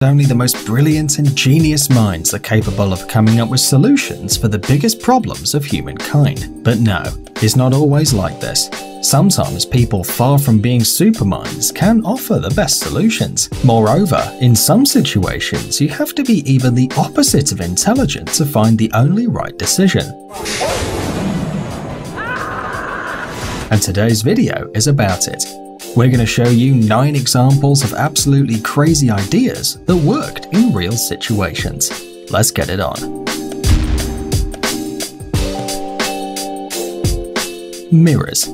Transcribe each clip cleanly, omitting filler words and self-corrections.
Only the most brilliant and genius minds are capable of coming up with solutions for the biggest problems of humankind. But no, it's not always like this. Sometimes people far from being superminds can offer the best solutions. Moreover, in some situations, you have to be even the opposite of intelligent to find the only right decision. And today's video is about it. We're going to show you 9 examples of absolutely crazy ideas that worked in real situations. Let's get it on. Mirrors.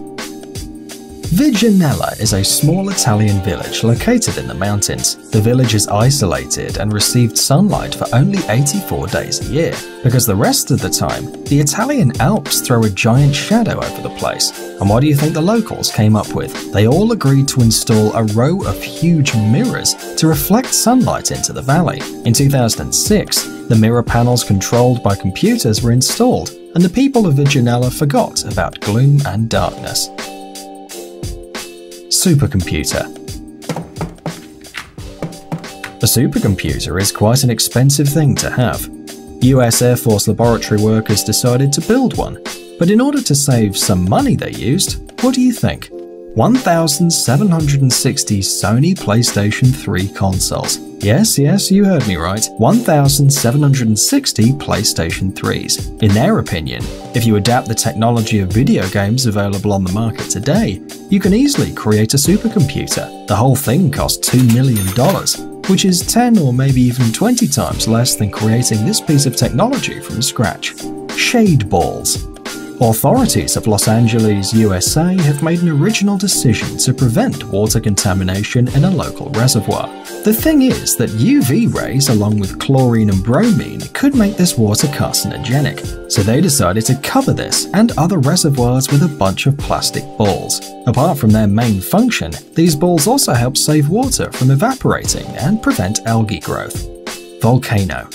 Viganella is a small Italian village located in the mountains. The village is isolated and received sunlight for only 84 days a year, because the rest of the time, the Italian Alps throw a giant shadow over the place. And what do you think the locals came up with? They all agreed to install a row of huge mirrors to reflect sunlight into the valley. In 2006, the mirror panels controlled by computers were installed, and the people of Viganella forgot about gloom and darkness. Supercomputer. A supercomputer is quite an expensive thing to have. US Air Force laboratory workers decided to build one, but in order to save some money they used, what do you think? 1,760 Sony PlayStation 3 consoles. Yes, you heard me right. 1,760 PlayStation 3s. In their opinion, if you adapt the technology of video games available on the market today, you can easily create a supercomputer. The whole thing cost $2 million, which is 10 or maybe even 20 times less than creating this piece of technology from scratch. Shade balls. Authorities of Los Angeles, USA have made an original decision to prevent water contamination in a local reservoir. The thing is that UV rays along with chlorine and bromine could make this water carcinogenic, so they decided to cover this and other reservoirs with a bunch of plastic balls. Apart from their main function, these balls also help save water from evaporating and prevent algae growth. Volcano.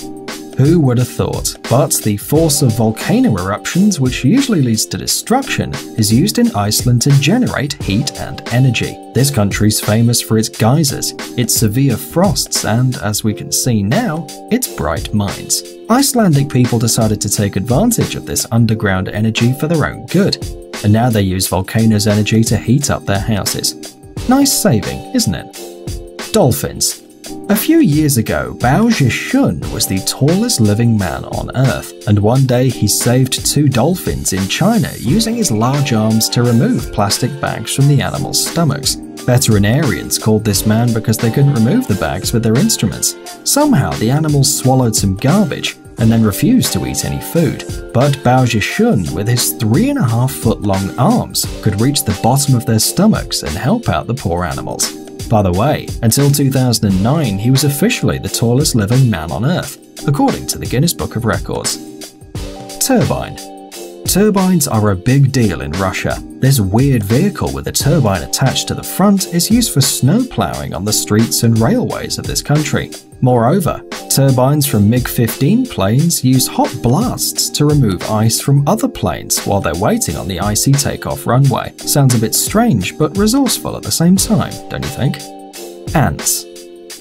Who would have thought? But the force of volcano eruptions, which usually leads to destruction, is used in Iceland to generate heat and energy. This country's famous for its geysers, its severe frosts, and, as we can see now, its bright mines. Icelandic people decided to take advantage of this underground energy for their own good, and now they use volcanoes' energy to heat up their houses. Nice saving, isn't it? Dolphins. A few years ago, Bao Zhishun was the tallest living man on Earth, and one day he saved 2 dolphins in China using his large arms to remove plastic bags from the animals' stomachs. Veterinarians called this man because they couldn't remove the bags with their instruments. Somehow the animals swallowed some garbage and then refused to eat any food. But Bao Zhishun, with his 3.5-foot long arms, could reach the bottom of their stomachs and help out the poor animals. By the way, until 2009, he was officially the tallest living man on Earth, according to the Guinness Book of Records. Turbine. Turbines are a big deal in Russia. This weird vehicle with a turbine attached to the front is used for snow plowing on the streets and railways of this country. Moreover, turbines from MiG-15 planes use hot blasts to remove ice from other planes while they're waiting on the icy takeoff runway. Sounds a bit strange, but resourceful at the same time, don't you think? Ants.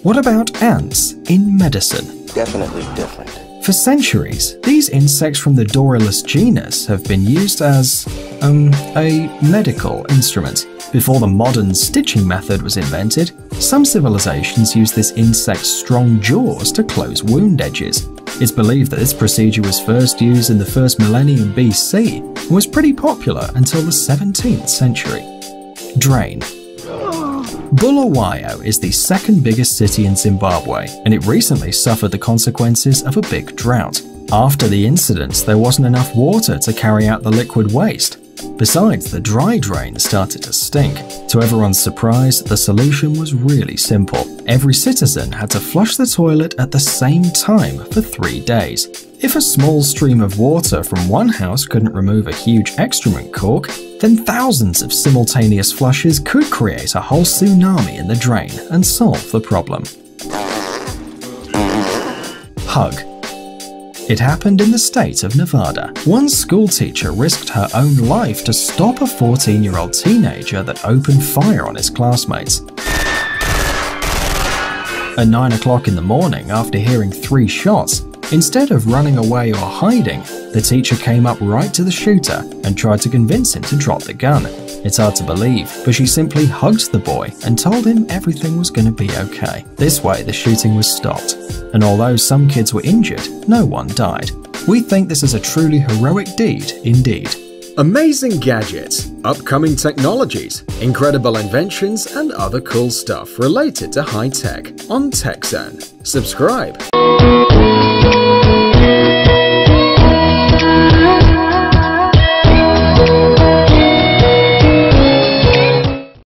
What about ants in medicine? Definitely different. For centuries, these insects from the Dorylus genus have been used as, a medical instrument. Before the modern stitching method was invented, some civilizations used this insect's strong jaws to close wound edges. It's believed that this procedure was first used in the first millennium BC and was pretty popular until the 17th century. Drain. Bulawayo is the second biggest city in Zimbabwe, and it recently suffered the consequences of a big drought. After the incident, there wasn't enough water to carry out the liquid waste. Besides, the dry drain started to stink. To everyone's surprise, the solution was really simple. Every citizen had to flush the toilet at the same time for 3 days. If a small stream of water from one house couldn't remove a huge excrement cork, then thousands of simultaneous flushes could create a whole tsunami in the drain and solve the problem. Hug. It happened in the state of Nevada. One schoolteacher risked her own life to stop a 14-year-old teenager that opened fire on his classmates. At 9 o'clock in the morning, after hearing 3 shots, instead of running away or hiding, the teacher came up right to the shooter and tried to convince him to drop the gun. It's hard to believe, but she simply hugged the boy and told him everything was going to be okay. This way, the shooting was stopped. And although some kids were injured, no one died. We think this is a truly heroic deed indeed. Amazing gadgets, upcoming technologies, incredible inventions, and other cool stuff related to high tech on TechZone. Subscribe.